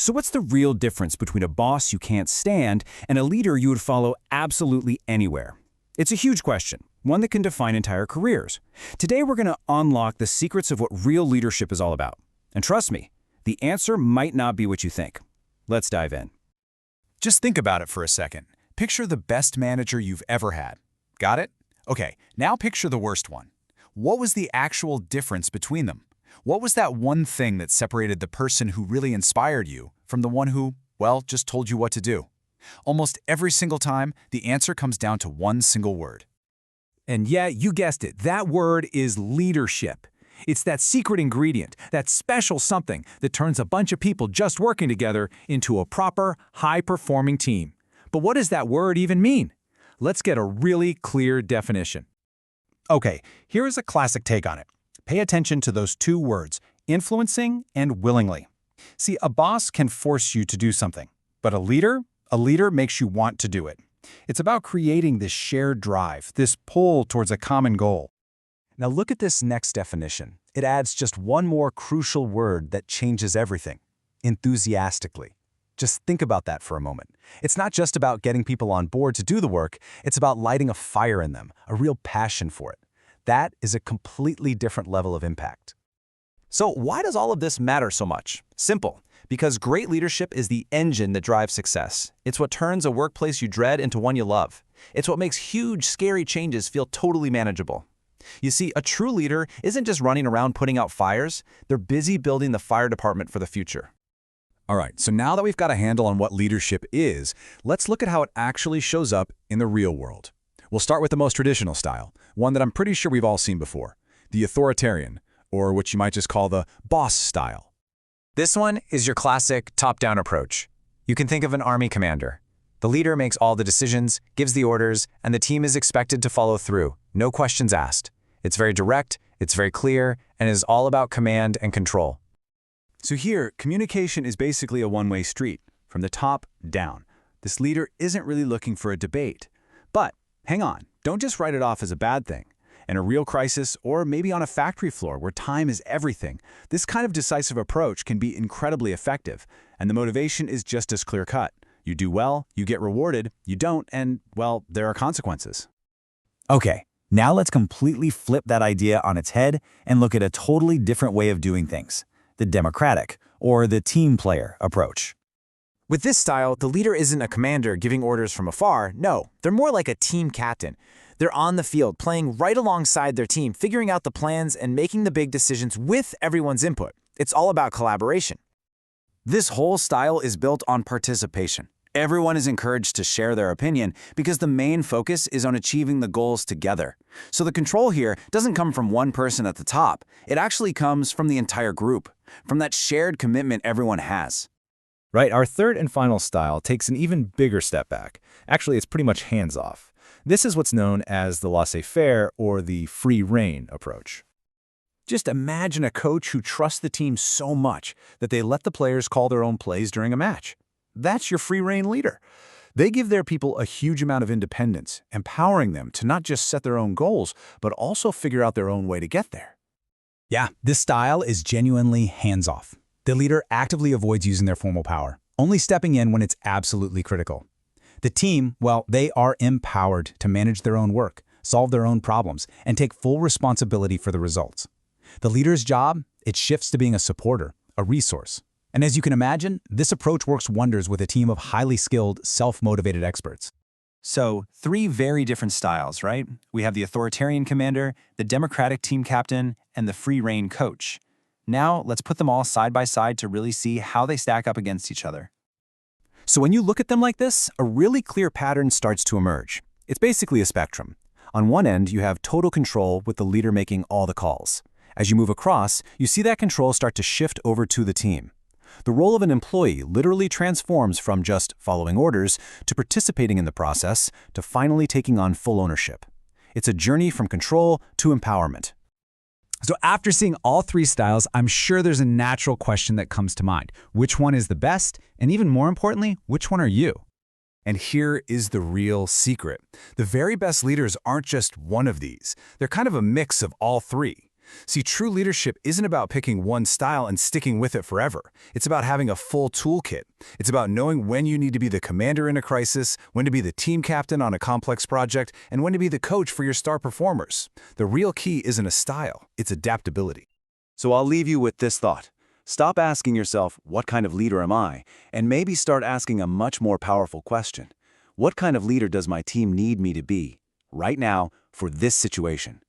So what's the real difference between a boss you can't stand and a leader you would follow absolutely anywhere? It's a huge question, one that can define entire careers. Today we're going to unlock the secrets of what real leadership is all about. And trust me, the answer might not be what you think. Let's dive in. Just think about it for a second. Picture the best manager you've ever had. Got it? Okay, now picture the worst one. What was the actual difference between them? What was that one thing that separated the person who really inspired you from the one who, well, just told you what to do? Almost every single time, the answer comes down to one single word. And yeah, you guessed it, that word is leadership. It's that secret ingredient, that special something that turns a bunch of people just working together into a proper, high-performing team. But what does that word even mean? Let's get a really clear definition. Okay, here is a classic take on it. Pay attention to those two words, influencing and willingly. See, a boss can force you to do something, but a leader makes you want to do it. It's about creating this shared drive, this pull towards a common goal. Now look at this next definition. It adds just one more crucial word that changes everything: enthusiastically. Just think about that for a moment. It's not just about getting people on board to do the work, it's about lighting a fire in them, a real passion for it. That is a completely different level of impact. So why does all of this matter so much? Simple. Because great leadership is the engine that drives success. It's what turns a workplace you dread into one you love. It's what makes huge, scary changes feel totally manageable. You see, a true leader isn't just running around putting out fires. They're busy building the fire department for the future. All right, so now that we've got a handle on what leadership is, let's look at how it actually shows up in the real world. We'll start with the most traditional style, one that I'm pretty sure we've all seen before, the authoritarian, or what you might just call the boss style. This one is your classic top-down approach. You can think of an army commander. The leader makes all the decisions, gives the orders, and the team is expected to follow through, no questions asked. It's very direct, it's very clear, and is all about command and control. So here, communication is basically a one-way street, from the top down. This leader isn't really looking for a debate. But hang on, don't just write it off as a bad thing. In a real crisis, or maybe on a factory floor where time is everything, this kind of decisive approach can be incredibly effective, and the motivation is just as clear-cut. You do well, you get rewarded, you don't, and, well, there are consequences. Okay, now let's completely flip that idea on its head and look at a totally different way of doing things, the democratic, or the team player approach. With this style, the leader isn't a commander giving orders from afar. No, they're more like a team captain. They're on the field, playing right alongside their team, figuring out the plans and making the big decisions with everyone's input. It's all about collaboration. This whole style is built on participation. Everyone is encouraged to share their opinion because the main focus is on achieving the goals together. So the control here doesn't come from one person at the top. It actually comes from the entire group, from that shared commitment everyone has. Right, our third and final style takes an even bigger step back. Actually, it's pretty much hands-off. This is what's known as the laissez-faire or the free rein approach. Just imagine a coach who trusts the team so much that they let the players call their own plays during a match. That's your free rein leader. They give their people a huge amount of independence, empowering them to not just set their own goals, but also figure out their own way to get there. Yeah, this style is genuinely hands-off. The leader actively avoids using their formal power, only stepping in when it's absolutely critical. The team, well, they are empowered to manage their own work, solve their own problems, and take full responsibility for the results. The leader's job, it shifts to being a supporter, a resource. And as you can imagine, this approach works wonders with a team of highly skilled, self-motivated experts. So, three very different styles, right? We have the authoritarian commander, the democratic team captain, and the free rein coach. Now, let's put them all side by side to really see how they stack up against each other. So when you look at them like this, a really clear pattern starts to emerge. It's basically a spectrum. On one end, you have total control with the leader making all the calls. As you move across, you see that control start to shift over to the team. The role of an employee literally transforms from just following orders to participating in the process to finally taking on full ownership. It's a journey from control to empowerment. So after seeing all three styles, I'm sure there's a natural question that comes to mind. Which one is the best? And even more importantly, which one are you? And here is the real secret. The very best leaders aren't just one of these. They're kind of a mix of all three. See, true leadership isn't about picking one style and sticking with it forever. It's about having a full toolkit. It's about knowing when you need to be the commander in a crisis, when to be the team captain on a complex project, and when to be the coach for your star performers. The real key isn't a style, it's adaptability. So I'll leave you with this thought. Stop asking yourself, what kind of leader am I? And maybe start asking a much more powerful question. What kind of leader does my team need me to be right now for this situation?